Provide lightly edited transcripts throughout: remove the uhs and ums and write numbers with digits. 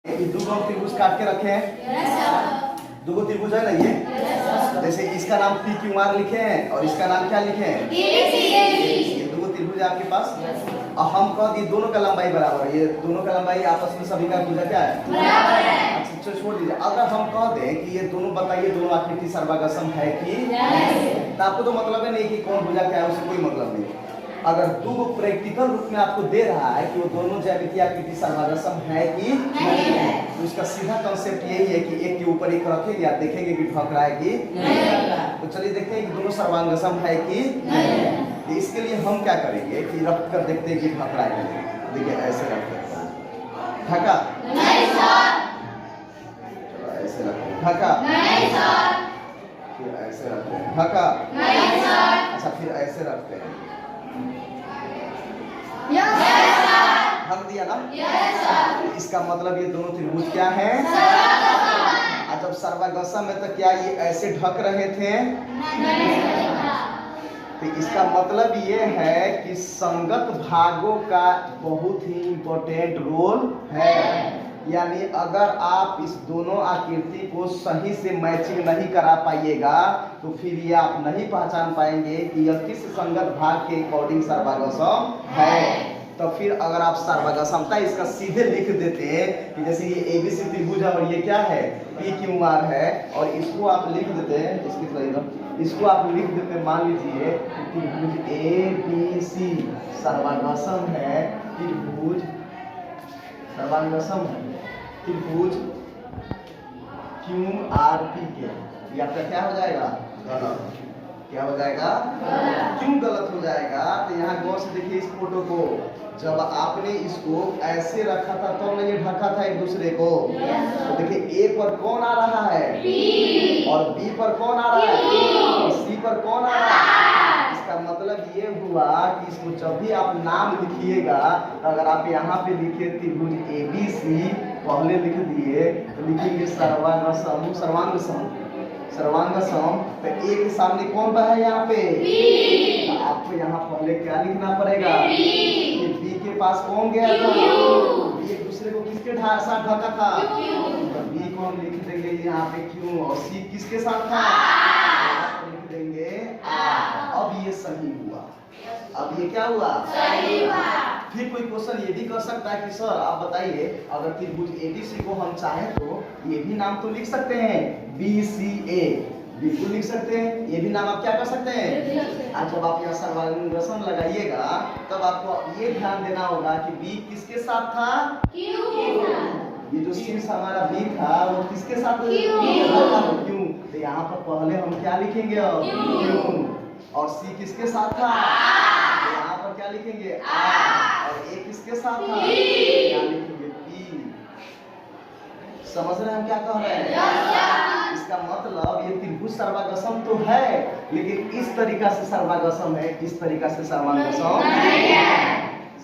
दो त्रिभुज काट के रखे हैं। दो त्रिभुज है ना ये। जैसे इसका नाम पी क्यू आर लिखे हैं और इसका नाम क्या लिखे हैं, ये दो त्रिभुज है आपके पास। और हम कह दिए दोनों का लंबाई बराबर है, ये दोनों का लंबाई आपस में सभी का भुजा क्या है, बराबर है। अच्छा छोड़ दीजिए, अगर हम कह दें कि ये दोनों बताइए दोनों आकृति सर्वागसम है कि नहीं, तो आपको तो मतलब है नहीं कि कौन भुजा क्या है, उससे कोई मतलब नहीं। अगर दो प्रैक्टिकल रूप में आपको दे रहा है कि वो दोनों ज्यामितीय आकृति सर्वागसम है कि नहीं है, तो उसका सीधा कंसेप्ट यही है कि एक के ऊपर एक रखेंगे, आप देखेंगे कि ढक रहा है कि नहीं। तो चलिए देखते हैं कि दोनों सर्वांगसम है कि नहीं है। तो इसके लिए हम क्या करेंगे कि रख कर देखते हैं कि ढक रहा है कि नहीं। देखिए ऐसे रखते हैं, ढका नहीं सर, चलो ऐसे रखते हैं, ढका नहीं सर, फिर ऐसे रखते हैं, ढका नहीं सर, अच्छा फिर ऐसे रखते हैं, ढक दिया ना। इसका मतलब ये दोनों त्रिभुज क्या है, जब सर्वागसम में तो क्या ये ऐसे ढक रहे थे, तो इसका मतलब ये है कि संगत भागों का बहुत ही इंपॉर्टेंट रोल है। यानी अगर आप इस दोनों आकृति को सही से मैचिंग नहीं करा पाइएगा तो फिर ये आप नहीं पहचान पाएंगे कि यह किस संगत भाग के अकॉर्डिंग सर्वागसम है। तो फिर अगर आप सर्वागसमता इसका सीधे लिख देते कि जैसे ये एबीसी त्रिभुज है और ये क्या है, पी क्यू आर है, और इसको आप लिख देते हैं, इसकी तरह इसको आप लिख देते, मान लीजिए त्रिभुज ए बी सी सर्वागसम है, त्रिभुज सर्वागसम है, त्रिभुज क्यू आर पी के, ये आपका क्या हो जाएगा, गलत। क्या हो जाएगा, क्यों गलत हो जाएगा, तो यहाँ गौर से देखिए इस फोटो को, जब आपने इसको ऐसे रखा था तो ये ढका था एक दूसरे को, तो देखिए ए पर कौन आ रहा है, बी, और बी पर कौन आ रहा है, और सी पर कौन आ रहा है। इसका मतलब ये हुआ कि इसको जब भी आप नाम लिखिएगा, तो अगर आप यहाँ पे लिखे त्रिभुज ए बी सी, पहले लिख दिए तो लिखेंगे सर्वांगसम, सर्वांगसम, सर्वांगसम, तो ए के सामने कौन है यहाँ पे, तो आपको यहाँ पहले क्या लिखना पड़ेगा, बी के पास कौन गया था, एक दूसरे को किसके साथ ढका था, तो बी को हम लिख देंगे यहाँ पे क्यों, और सी किसके साथ था, लिख देंगे अब ये सही हुआ, अब ये क्या हुआ, सही हुआ। फिर कोई क्वेश्चन ये भी कर सकता है कि सर आप बताइए, अगर त्रिभुज एबीसी को हम चाहें तो ये भी नाम तो लिख सकते हैं, BCA, बिल्कुल लिख सकते हैं, ये भी नाम आप क्या कर सकते हैं। आज जब आप यहाँ सर्वांगसम लगाइएगा तब आपको ये ध्यान देना होगा कि बी किसके साथ था, क्यू के साथ। ये जो शीर्ष हमारा बी था वो किसके साथ, क्यू, तो यहाँ पर पहले हम क्या लिखेंगे, क्यू, और सी किसके साथ था, यहाँ पर क्या लिखेंगे, और ए किसके साथ था, क्या लिखेंगे, पी। समझ रहे हैं हम क्या कह रहे हैं। इसका मतलब ये त्रिभुज सर्वागसम तो है, लेकिन इस तरीका से सर्वागसम है, इस तरीका से सर्वांगसम नहीं है।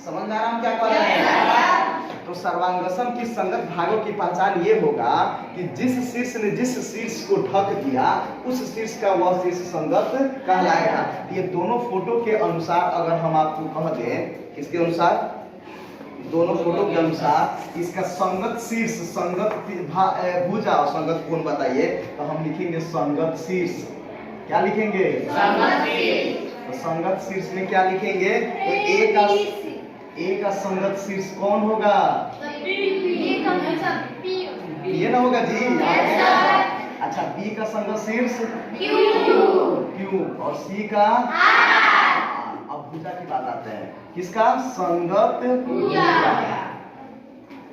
समझ में आ रहा हम क्या कह रहे हैं। तो सर्वांगसम की संगत भागों की पहचान ये होगा कि जिस शीर्ष ने जिस शीर्ष को ढक दिया उस शीर्ष का वह शीर्ष संगत कहलाएगा। ये दोनों फोटो के अनुसार अगर हम आपको कह दें, किसके अनुसार, दोनों फोटो के अनुसार इसका संगत शीर्ष, संगत भुजा और संगत कोण बताइए, तो हम लिखेंगे संगत शीर्ष। क्या लिखेंगे, संगत शीर्ष। तो संगत शीर्ष में क्या लिखेंगे, तो ए का संगत शीर्ष कौन होगा, ये ना होगा जी, अच्छा बी का संगत शीर्ष क्यू, और सी का, अब भुजा की बात आते हैं, किसका, संगत भुजा,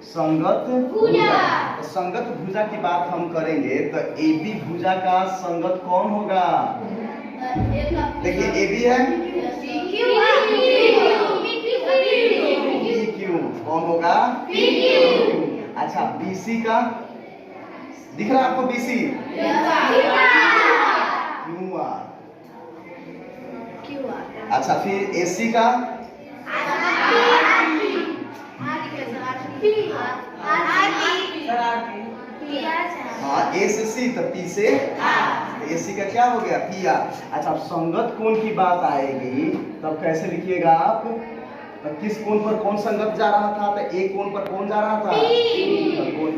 संगत भुजा। तो संगत भुजा की बात हम करेंगे तो AB भुजा का संगत कौन होगा, देखिए AB है, PQ कौन होगा, PQ। अच्छा BC का दिख रहा है आपको, BC QR। अच्छा फिर AC का, हाँ A से C तो P से AC का क्या हो गया, PR। अच्छा संगत कोण की बात आएगी तब कैसे लिखिएगा आप, तो किस कोण पर कौन संगत जा रहा था, तो एक कोण पर कौन जा रहा था, तो कोण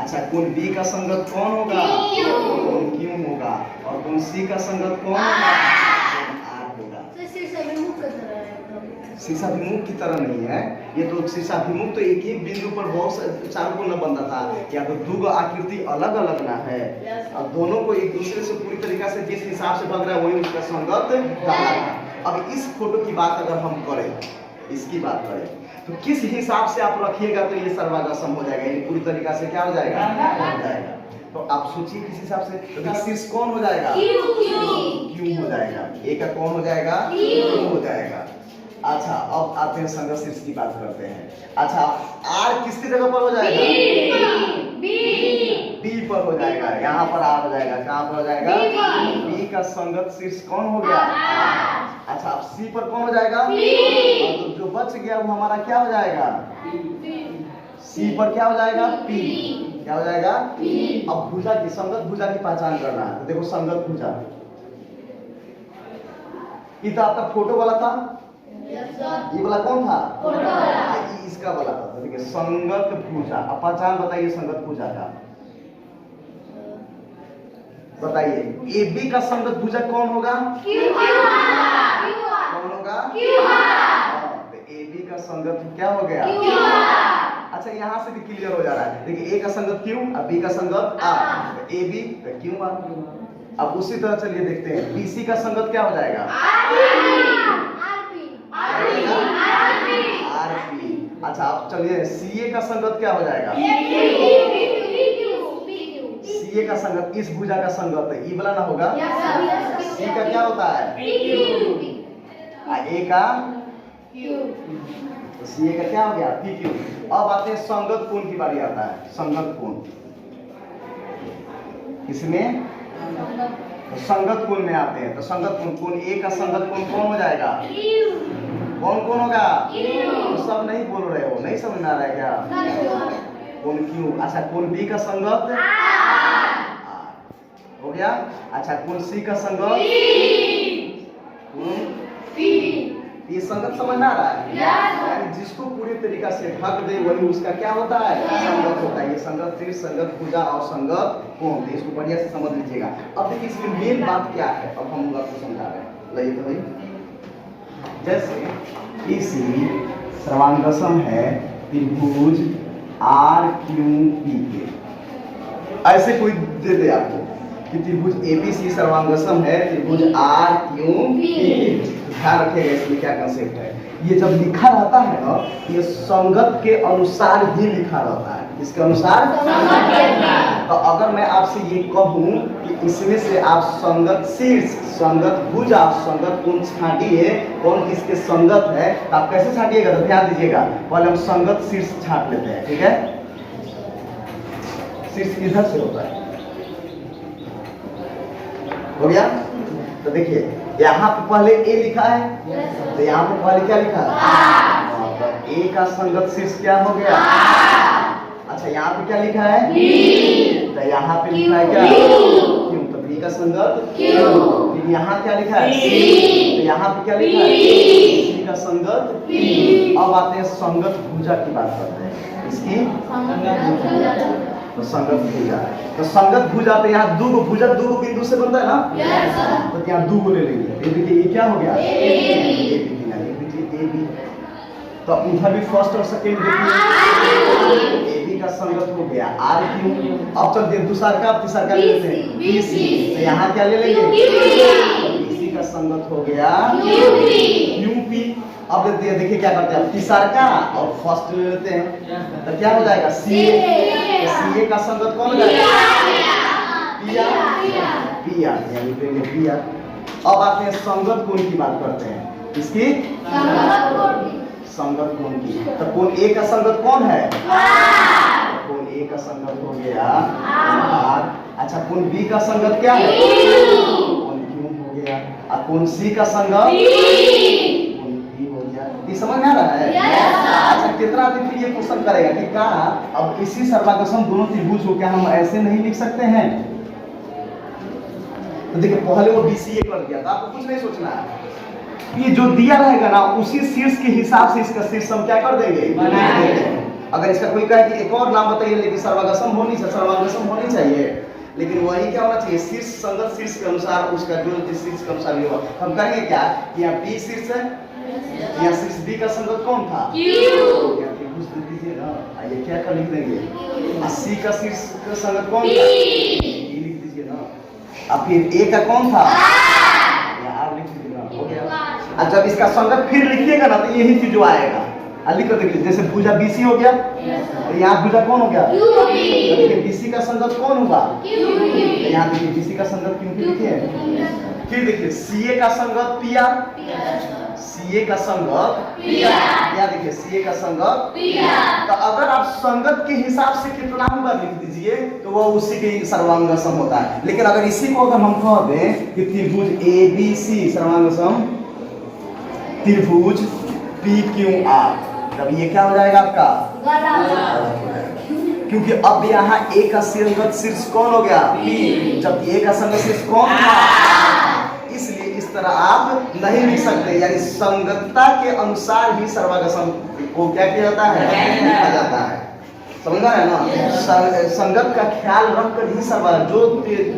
अच्छा कोण बी का संगत कौन होगा? कोण क्यू होगा। और कोण सी का संगत कौन होगा? आर होगा। शीशाभिमुख की तरह नहीं है ये, तो शीशाभिमुख तो एक ही बिंदु पर बहुत चारों को न बनता था, या तो दो आकृति अलग अलग ना है। अब दोनों को एक दूसरे से पूरी तरीका से जिस हिसाब से बन रहा है वही उसका संगत है। अब इस फोटो की बात अगर हम करें, इसकी बात करें, तो किस हिसाब से आप रखिएगा तो ये सर्वांगसम हो जाएगा, ये पूरी तरीका से क्या हो जाएगा? हो जाएगा। तो आप सोचिए किस हिसाब से, तो शीर्ष कौन हो जाएगा? क्यू हो जाएगा। ए का कौन हो जाएगा? क्यू हो जाएगा। अच्छा अब आते हैं संगत शीर्ष की बात करते हैं। अच्छा आर किसकी जगह पर हो जाएगा? बी पर हो जाएगा। यहाँ पर आर हो जाएगा। कहाँ पर हो जाएगा? बी का संगत शीर्ष कौन हो गया? अच्छा अब सी पर कौन हो जाएगा? तो जो बच गया वो हमारा क्या हो जाएगा? सी पर क्या हो जाएगा? पी। क्या हो जाएगा? अब भुजा की, संगत भुजा की पहचान करना है। तो देखो संगत भुजा, ये तो आपका फोटो वाला था, ये वाला कौन था? ये इसका वाला था। तो देखिए संगत भुजा, अब पहचान बताइए संगत भुजा का, बताइए। ए बी का संगत भुजा कौन होगा? कौन होगा? तो ए बी का संगत क्या हो गया? अच्छा यहाँ से भी क्लियर हो जा रहा है। देखिए ए का संगत क्यू और बी का संगत आर, ए बी तो क्यू आर। अब उसी तरह चलिए देखते हैं बी सी का संगत क्या हो जाएगा? R P. अच्छा अब चलिए सी ए का संगत क्या हो जाएगा? सी ए का संगत इस भुजा का संगत है, ई वाला ना होगा। सी का क्या होता है? ए का, तो सी ए का क्या हो गया? P Q. अब आते हैं संगत कोण की बारी आता है। संगत कोण इसमें, तो संगत कोण में आते हैं। तो संगत कोण, कोण ए का संगत कोण कौन हो जाएगा? कौन कौन होगा? तो सब नहीं बोल रहे हो, नहीं समझ में आ रहा है क्या? कोण क्यू। अच्छा कोण बी का संगत हो गया। अच्छा कोण सी का संगत? ये संगत समझ में आ रहा है? यानी जिसको पूरी तरीका से ढक दे वही उसका क्या होता है? संगत होता है। ये संगत शीर्ष, संगत भुजा और संगत कोण, इसको बढ़िया से समझ लीजिएगा। अब देखिए इसमें मेन बात क्या है, अब हम आपको समझा रहे हैं। लाइए तो भाई, जैसे इसी सर्वांगसम है त्रिभुज आर क्यू पी के, ऐसे कोई दे दे आपको कि त्रिभुज एबीसी सर्वांगसम है त्रिभुज आर क्यू पी, ध्यान रखिएगा इसमें क्या कंसेप्ट है। ये जब लिखा रहता है ना, ये संगत के अनुसार ही लिखा रहता है। इसके अनुसार, तो अगर मैं आपसे ये कहूँ कि इसमें से आप संगत शीर्ष, संगत भुजा, संगत कोण छांटिए, कौन किसके संगत है, आप कैसे छांटिएगा? तो ध्यान दीजिएगा, पहले हम संगत शीर्ष छांट लेते हैं, ठीक है? शीर्ष इधर से होता है, हो गया? तो देखिए यहाँ पे पहले ए लिखा है, तो यहाँ पे पहले क्या लिखा है? तो ए का संगत शीर्ष क्या हो गया? अच्छा यहाँ पे क्या लिखा है? तो यहाँ पे लिखा है क्या? क्यों? तो बी का संगत फिर यहाँ क्या लिखा है? तो यहाँ पे क्या लिखा है? सी का संगत। अब आते हैं संगत भुजा की बात करते हैं। इसकी तो संगत भुजा, तो संगत भुजा तो यहाँ दो भुजा दो बिंदु से बनता है ना, तो यहाँ दो ले लेंगे। ये देखिए ये क्या हो गया? A B. तो उधर भी फर्स्ट और सेकंड देखिए, ए बी का संगत हो गया आर क्यू। अब चलते हैं दूसरा का, तीसरा का ले लेते हैं बी सी। तो यहाँ क्या ले लेंगे? बी सी का संगत हो गया क्यू पी। अब देखिए क्या करते हैं, तीसरा का और फर्स्ट ले लेते हैं, तो क्या हो जाएगा? सी ए। सी ए का संगत कौन हो जाएगा? पी आर, यानी पी आर। अब आते हैं संगत कोण की बात करते हैं। इसकी संगत कोण की, तो कोण ए का संगत कौन है? कोण ए का संगत हो गया आर। अच्छा कोण बी का संगत क्या है? कोण क्यू हो गया। और कोण सी का संगत ये समझ में आ रहा है? अच्छा कितना आदमी फिर ये क्वेश्चन करेगा कि क्या अब इसी सर्वांगसम दोनों त्रिभुज को क्या हम ऐसे नहीं लिख सकते हैं? तो देखिए पहले वो बीसीए कर दिया था, आपको कुछ नहीं सोचना है। ये जो दिया रहेगा ना उसी शीर्ष के हिसाब से इसका शीर्ष हम क्या कर देंगे? बना देंगे। अगर इसका कोई कहे कि एक और नाम बताइए लेकिन सर्वांगसम होनी चाहिए, लेकिन वही क्या होना चाहिए, शीर्ष संगत शीर्ष के अनुसार उसका जो शीर्ष के अनुसार होगा। हम कहेंगे क्या कि यहाँ बी शीर्ष है, यहाँ शीर्ष बी का संगत कौन था, दीजिए ना, आइए क्या कर लिख देंगे, सी का शीर्ष का संगत कौन था, लिख दीजिए ना। अब फिर ए का कौन था, आप लिख दीजिएगा, हो गया। और जब इसका संगत फिर लिखिएगा ना तो यही चीज जो आएगा, लिख कर देखिए। जैसे भुजा बीसी हो गया, तो यहाँ भुजा कौन हो गया, देखिए बीसी का संगत कौन हुआ, यहाँ देखिए बीसी का संगत क्यों लिखे। फिर देखिए सीए का संगत पिया, सीए का संगत पिया, या देखिए सीए का संगत पिया। तो अगर आप संगत के हिसाब से कितना बार लिख दीजिए तो वो उसी के सर्वांगसम होता है। लेकिन अगर इसी को अगर हम कह दें कि त्रिभुज ए बी सी सर्वांगसम त्रिभुज पी क्यू आर, तब ये क्या हो जाएगा आपका, क्योंकि अब यहाँ ए का संगत शीर्ष कौन हो गया, पी, जब ए का संगत शीर्ष कौन था, इसलिए इस तरह आप नहीं लिख सकते। यानी संगतता के अनुसार ही सर्वांगसम को क्या किया जाता है, लिखा जाता है। समझ रहे हैं ना, संगत का ख्याल रख कर ही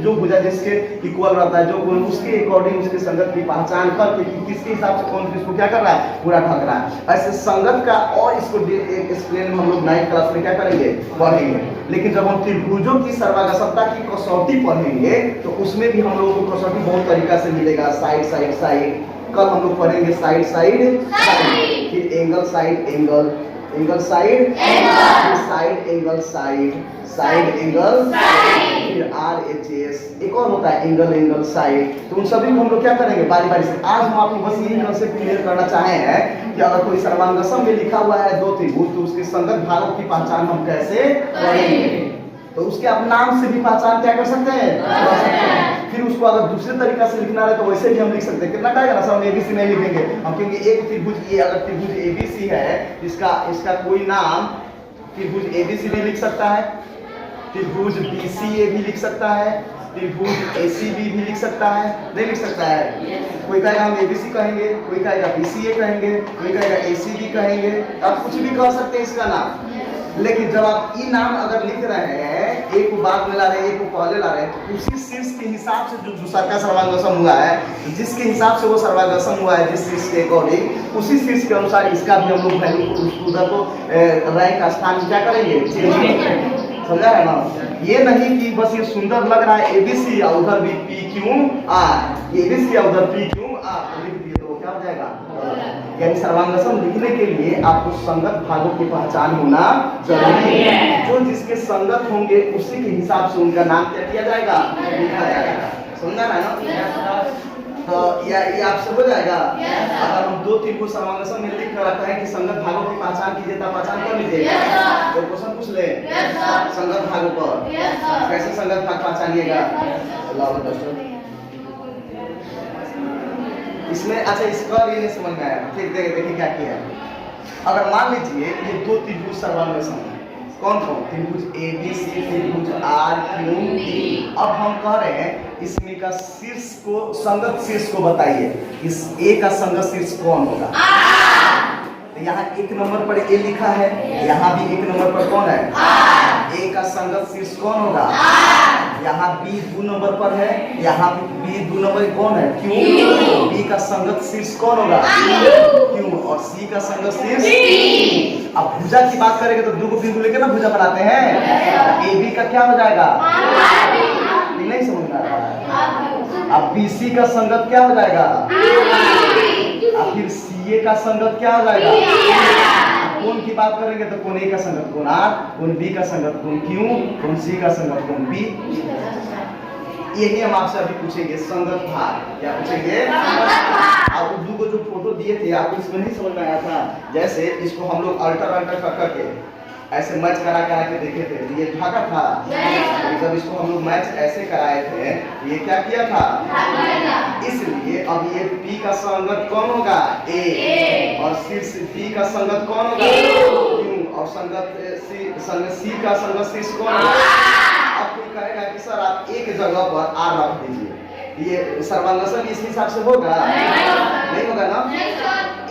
जो भुजा जिसके इक्वल रहता है, जो उसके अकॉर्डिंग उसके संगत की पहचान करके कि किसके हिसाब से कौन किसको क्या कर रहा है, पूरा ठग रहा है। ऐसे संगत का और इसको एक्सप्लेन हम लोग 9th क्लास में क्या करेंगे, पढ़ेंगे। लेकिन जब हम त्रिभुजों की सर्वांगसमता की कसौटी पढ़ेंगे तो उसमें भी हम लोगों को कसौटी बहुत तरीका से मिलेगा। साइड साइड साइड, कल हम लोग पढ़ेंगे साइड साइड साइड, फिर angle side angle, angle side side angle side, side angle फिर RHS, एक और होता है एंगल एंगल साइड। तो उन सभी को हम लोग क्या करेंगे बारी बारी से। आज हम आपको बस यही कंसेप्ट क्लियर करना चाहे हैं कि अगर कोई सर्वांगसम में लिखा हुआ है 2 त्रिभुज तो उसके संगत भागों की पहचान हम कैसे करेंगे। तो उसके आप नाम से भी पहचान क्या कर सकते हैं, फिर उसको अगर दूसरे तरीका से लिखना है तो वैसे भी हम लिख सकते हैं। कितना टाइम हम ABC नहीं लिखेंगे, हम कहेंगे एक त्रिभुज, ये अगर त्रिभुज ABC है, इसका कोई नाम त्रिभुज ABC भी लिख सकता है, त्रिभुज BCA भी लिख सकता है, त्रिभुज ACB भी लिख सकता है, नहीं लिख सकता है। कोई कहेगा हम ABC कहेंगे, कोई कहेगा BCA कहेंगे, कोई कहेगा ACB कहेंगे, आप कुछ भी कह सकते हैं इसका नाम। लेकिन जब आप ई नाम अगर लिख रहे हैं, एक को बाद में ला रहे हैं, एक को पहले ला रहे हैं, उसी शीर्ष के हिसाब से जो दूसरा का सर्वांगसम हुआ है, जिसके हिसाब से वो सर्वांगसम हुआ है, जिस शीर्ष के अकॉर्डिंग, उसी शीर्ष के अनुसार इसका भी हम लोग वैल्यू को उधर को रैंक का स्थान क्या करेंगे, चेंज करेंगे। समझा है ना। ये नहीं कि बस ये सुंदर लग रहा है ABC और उधर भी PQR, ABC और उधर PQR लिख दिए तो क्या हो जाएगा। यानी सर्वांगसम लिखने के लिए आपको संगत भागों की पहचान होना जरूरी है। जो जिसके संगत होंगे उसी के हिसाब से उनका नाम क्या किया जाएगा, लिखा जाएगा। समझा है ना। तो ये आपसे हो जाएगा। अगर हम 2 त्रिभुज सर्वांगसम में लिख कर रखते हैं कि संगत भागों की पहचान कीजिए, तो पहचान कर लीजिए। तो क्वेश्चन पूछ ले संगत भागों पर, कैसे संगत भाग पहचानिएगा। इसमें अच्छा इसका ये नहीं समझ में आया, ठीक देखिए क्या किया। अगर मान लीजिए ये 2 त्रिभुज सर्वांगसम है, कौन कौन, त्रिभुज ABC, त्रिभुज RQD। अब हम कह रहे हैं इसमें का शीर्ष को, संगत शीर्ष को बताइए, इस A का संगत शीर्ष कौन होगा। तो यहाँ 1 नंबर पर A लिखा है, यहाँ भी 1 नंबर पर कौन है, A का संगत शीर्ष कौन होगा। यहाँ B 2 नंबर पर है, यहाँ B 2 नंबर कौन है, Q। B का संगत शीर्ष कौन होगा, Q, और C का संगत शीर्ष। अब भुजा की बात करेंगे तो 2 बिंदु लेके ना भुजा बनाते हैं। AB का क्या हो जाएगा, नहीं समझ में आ रहा है। अब BC का संगत क्या हो जाएगा, अब फिर CA का संगत क्या हो जाएगा। कोण की बात करेंगे तो कोण A का संगत कोण R, कोण B का संगत कोण Q, कोण C का संगत कोण B। यही हम आपसे अभी पूछेंगे संगत भाग, क्या पूछेंगे, आप उर्दू को जो फोटो दिए थे आपको इसमें नहीं समझ में आया था। जैसे इसको हम लोग अल्टर करके ऐसे मैच करा के देखे थे, ये भागा था। जब इसको हम लोग मैच ऐसे कराए थे, ये क्या किया था, इसलिए अब ये P का संगत कौन होगा, A, और शीर्ष B का संगत कौन होगा, Q, और संगत C का संगत शीर्ष कौन होगा। अब कोई कहेगा कि सर आप एक जगह पर R रख दीजिए, ये सर्वांगसम इस हिसाब से होगा, नहीं होगा ना।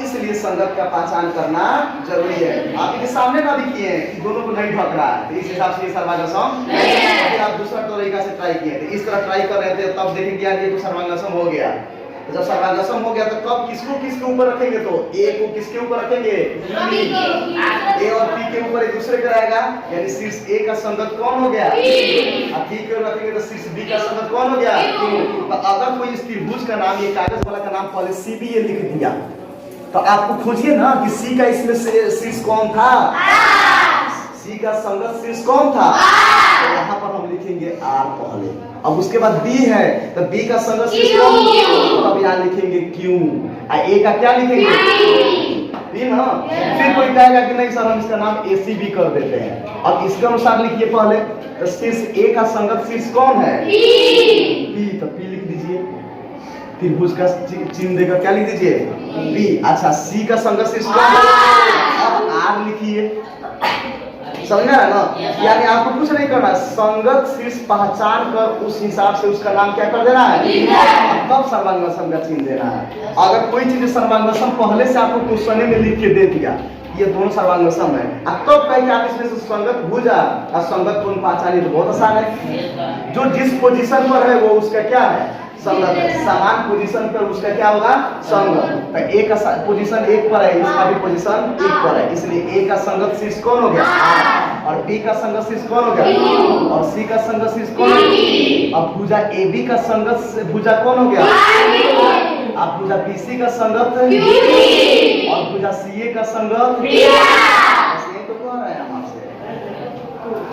इसलिए संगत का पहचान करना जरूरी है। आप इनके सामने ना दिखिए कि दोनों को नहीं ढक रहा है, तो इस हिसाब से ये सर्वांगसम फिर आप दूसरा तरीका से ट्राई किए थे, इस तरह ट्राई कर रहे थे, तब देखेंगे यार ये तो सर्वांगसम हो गया। तो जब सर्वांगसम हो गया तो कब किसको किसके ऊपर रखेंगे, तो ए को किसके ऊपर रखेंगे, ए और पी के ऊपर एक दूसरे का रहेगा, यानी शीर्ष ए का संगत कौन हो गया, अब बी के ऊपर रखेंगे तो शीर्ष बी का संगत कौन हो गया। तो अगर कोई इस त्रिभुज का नाम, ये कागज वाला का नाम पहले सी बी ए लिख दिया, तो आपको खोजिए ना कि सी का इसमें शीर्ष कौन था, सी का संगत शीर्ष कौन था, तो यहाँ पर हम लिखेंगे आर पहले। अब उसके बाद बी है तो बी का संगत शीर्ष कौन, तो अब यहाँ लिखेंगे क्यू, ए का क्या लिखेंगे बी ना। फिर कोई कहेगा कि नहीं सर हम इसका नाम ए सी बी कर देते हैं, अब इसके अनुसार लिखिए पहले, तो शीर्ष ए का संगत शीर्ष कौन है, बी, तो पी लिख दीजिए, त्रिभुज का चिन्ह देकर क्या लिख दीजिए, बी। अच्छा सी का संगत शीर्ष कौन है, अब आर लिखिए, समझा है ना। यानी आपको कुछ नहीं करना, संगत शीर्ष पहचान कर उस हिसाब से उसका नाम क्या कर देना है, तब सर्वांगसम का चिन्ह देना है। अगर कोई चीज सर्वांगसम पहले से आपको क्वेश्चन में लिख के दे दिया ये दोनों सर्वांगसम है, अब तो कहीं आप इसमें से संगत भुजा और संगत कौन पहचानिए, तो बहुत आसान है। जो जिस पोजीशन पर है वो उसका क्या है, संगत है। समान पोजीशन पर उसका क्या होगा, संगत। तो ए का पोजीशन एक पर है, इसका भी पोजीशन एक पर है, इसलिए ए का संगत शीर्ष कौन हो गया, और बी का संगत शीर्ष कौन हो गया, और सी का संगत शीर्ष कौन है। अब भुजा ए बी का संगत भुजा कौन हो गया, अब भुजा बी सी का संगत, और भुजा सी ए का संगत, तो कह रहे हैं आपसे।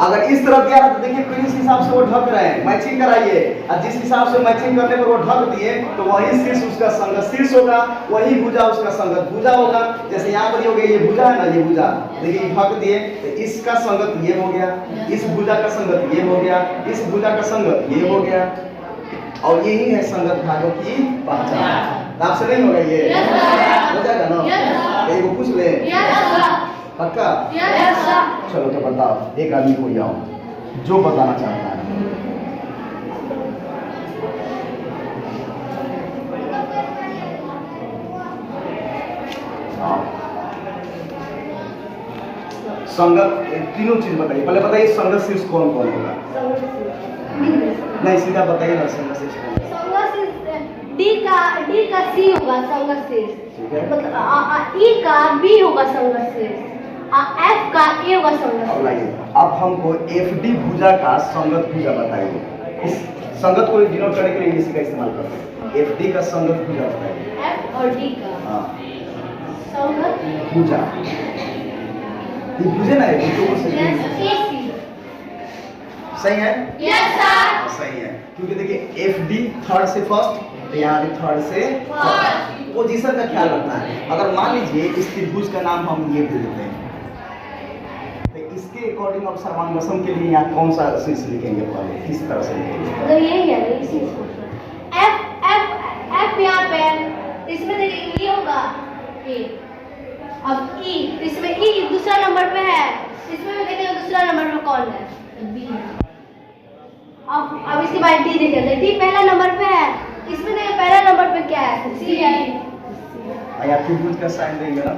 अगर इस तरह दिया है तो देखिए किस हिसाब से वो ढक रहे हैं, मैचिंग कराइए, और जिस हिसाब से मैचिंग करने पर वो ढक दिए तो वही शीर्ष उसका संगत शीर्ष होगा, वही भुजा उसका संगत भुजा होगा। जैसे यहाँ पर हो गया ये भुजा है ना, ये भुजा देखिए ढक दिए तो इसका संगत ये हो गया, इस भुजा का संगत ये हो गया, इस भुजा का संगत ये हो गया, और यही है संगत भागों की पहचान। आपसे नहीं होगा ये, हो जाएगा ना, एक पूछ ले पक्का। चलो तो बताओ, एक आदमी को आओ जो बताना चाहता है। संगत तीनों चीज बताइए, पहले बताइए संगत शीर्ष कौन कौन होगा, नहीं सीधा बताइए ना संगत शीर्ष कौन। डी का सी होगा संगत शीर्ष, ठीक है। ई का बी होगा संगत शीर्ष, एफ का ए होगा संगत। अब हमको एफ डी भुजा का संगत भुजा बताइए, इस संगत को डिनोट करने के लिए इसी का इस्तेमाल करते हैं। एफ डी का संगत भुजा बताइए, एफ और डी का संगत भुजा, ये भुजे ना है, सही है, यस सर, सही है। क्योंकि देखिए एफ डी थर्ड से फर्स्ट, तो यहाँ भी थर्ड से फर्स्ट, पोजीशन का ख्याल रखना है। अगर मान लीजिए इस त्रिभुज का नाम हम ये दे देते हैं, इसके अकॉर्डिंग अब सर्वांगसम के लिए यहाँ कौन सा शीर्ष लिखेंगे, पहले किस तरह से लिखेंगे, तो यही है इसी एफ एफ एफ यहाँ पे, इसमें देखिए ये होगा ए, अब ई, इसमें ई दूसरा नंबर पे है, इसमें भी देखेंगे दूसरा नंबर पे कौन है, बी। अब इसके बाद डी देखेंगे, डी पहला नंबर पे है, इसमें देखिए पहला नंबर पे क्या है, सी है। आया त्रिभुज का साइन देंगे ना,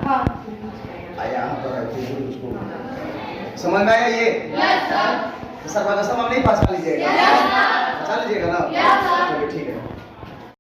हाँ यहाँ पर उसको समझ में आया ये, यस सर, सर्वांगसम हम नहीं पहचान लीजिएगा, यस सर, पहचान लीजिएगा ना, यस सर, चलिए ठीक है।